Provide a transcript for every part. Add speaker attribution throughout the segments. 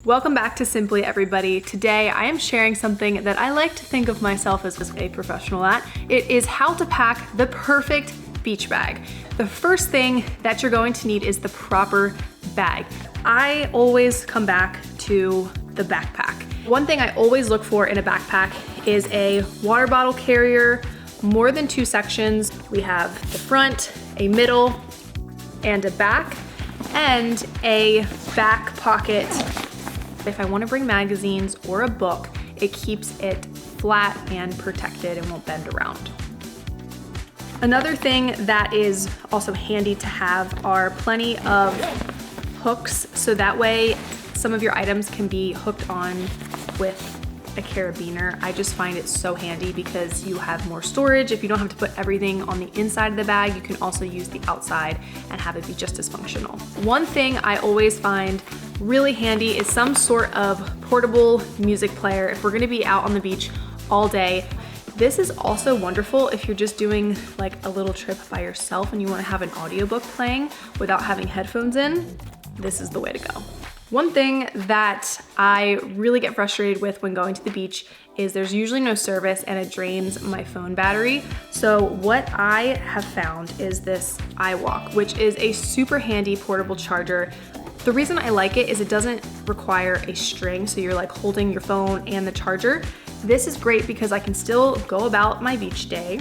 Speaker 1: Welcome back to Simply Everybody. Today I am sharing something that I like to think of myself as a professional at. It is how to pack the perfect beach bag. The first thing that you're going to need is the proper bag. I always come back to the backpack. One thing I always look for in a backpack is a water bottle carrier, more than 2 sections. We have the front, a middle, and a back, and a back pocket. If I want to bring magazines or a book, it keeps it flat and protected and won't bend around. Another thing that is also handy to have are plenty of hooks, so that way some of your items can be hooked on with a carabiner. I just find it so handy because you have more storage. If you don't have to put everything on the inside of the bag, you can also use the outside and have it be just as functional. One thing I always find really handy is some sort of portable music player if we're gonna be out on the beach all day. This is also wonderful if you're just doing like a little trip by yourself and you wanna have an audiobook playing without having headphones in. This is the way to go. One thing that I really get frustrated with when going to the beach is there's usually no service and it drains my phone battery. So what I have found is this iWalk, which is a super handy portable charger. The reason I like it is it doesn't require a string, so you're like holding your phone and the charger. This is great because I can still go about my beach day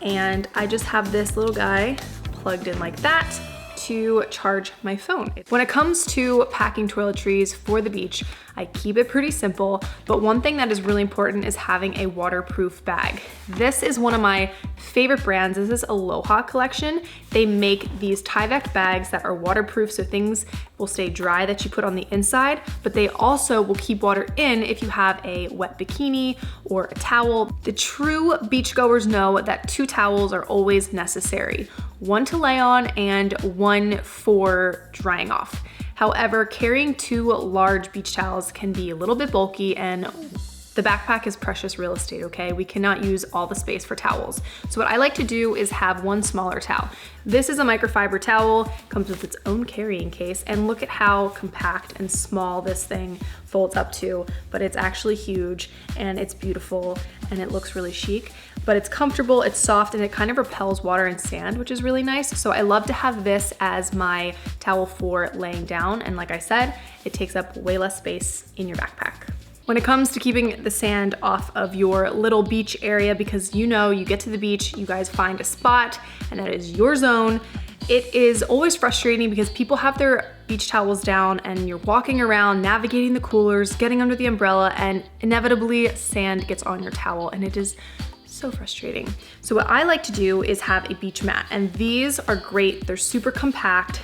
Speaker 1: and I just have this little guy plugged in like that to charge my phone. When it comes to packing toiletries for the beach, I keep it pretty simple, but one thing that is really important is having a waterproof bag. This is one of my favorite brands. This is Aloha collection. They make these Tyvek bags that are waterproof, so things will stay dry that you put on the inside, but they also will keep water in if you have a wet bikini or a towel. The true beachgoers know that 2 towels are always necessary. One to lay on and one for drying off. However, carrying 2 large beach towels can be a little bit bulky and the backpack is precious real estate, okay? We cannot use all the space for towels. So what I like to do is have one smaller towel. This is a microfiber towel, comes with its own carrying case, and look at how compact and small this thing folds up to, but it's actually huge and it's beautiful and it looks really chic, but it's comfortable, it's soft, and it kind of repels water and sand, which is really nice. So I love to have this as my towel for laying down. And like I said, it takes up way less space in your backpack. When it comes to keeping the sand off of your little beach area, because you know, you get to the beach, you guys find a spot and that is your zone, it is always frustrating because people have their beach towels down and you're walking around, navigating the coolers, getting under the umbrella, and inevitably sand gets on your towel and it is so frustrating. So what I like to do is have a beach mat, and these are great. They're super compact.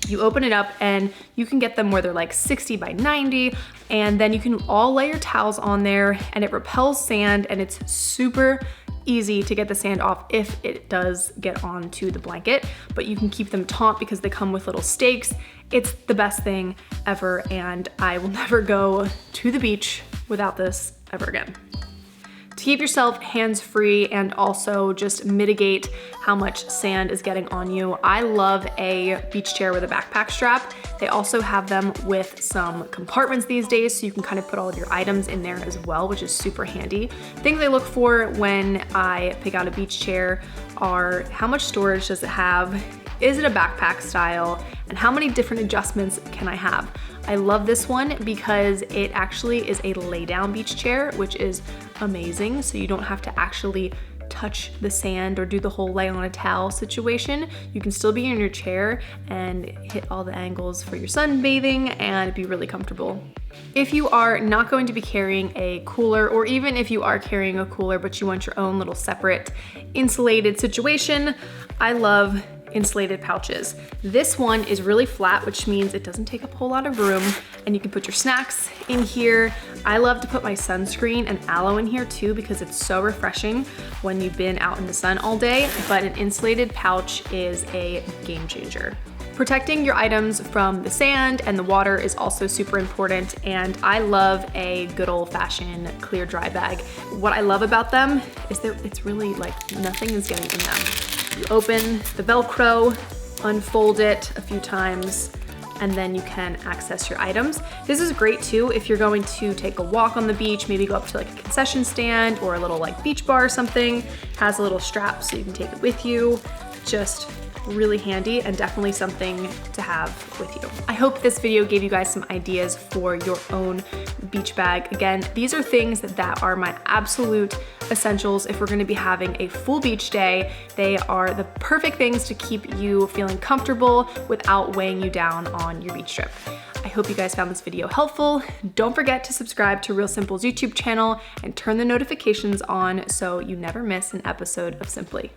Speaker 1: You open it up and you can get them where they're like 60 by 90, and then you can all lay your towels on there and it repels sand, and it's super easy to get the sand off if it does get onto the blanket, but you can keep them taut because they come with little stakes. It's the best thing ever, and I will never go to the beach without this ever again. To keep yourself hands-free and also just mitigate how much sand is getting on you, I love a beach chair with a backpack strap. They also have them with some compartments these days, so you can kind of put all of your items in there as well, which is super handy. Things I look for when I pick out a beach chair are how much storage does it have? Is it a backpack style? And how many different adjustments can I have? I love this one because it actually is a lay down beach chair, which is amazing. So you don't have to actually touch the sand or do the whole lay on a towel situation. You can still be in your chair and hit all the angles for your sunbathing and be really comfortable. If you are not going to be carrying a cooler, or even if you are carrying a cooler but you want your own little separate insulated situation, I love insulated pouches. This one is really flat, which means it doesn't take up a whole lot of room, and you can put your snacks in here. I love to put my sunscreen and aloe in here too because it's so refreshing when you've been out in the sun all day, but an insulated pouch is a game changer. Protecting your items from the sand and the water is also super important, and I love a good old-fashioned clear dry bag. What I love about them is that it's really like nothing is getting in them. You open the Velcro, unfold it a few times, and then you can access your items. This is great too if you're going to take a walk on the beach, maybe go up to like a concession stand or a little like beach bar or something. Has a little strap so you can take it with you. Just really handy and definitely something to have with you. I hope this video gave you guys some ideas for your own beach bag. Again, these are things that are my absolute essentials if we're gonna be having a full beach day. They are the perfect things to keep you feeling comfortable without weighing you down on your beach trip. I hope you guys found this video helpful. Don't forget to subscribe to Real Simple's YouTube channel and turn the notifications on so you never miss an episode of Simply.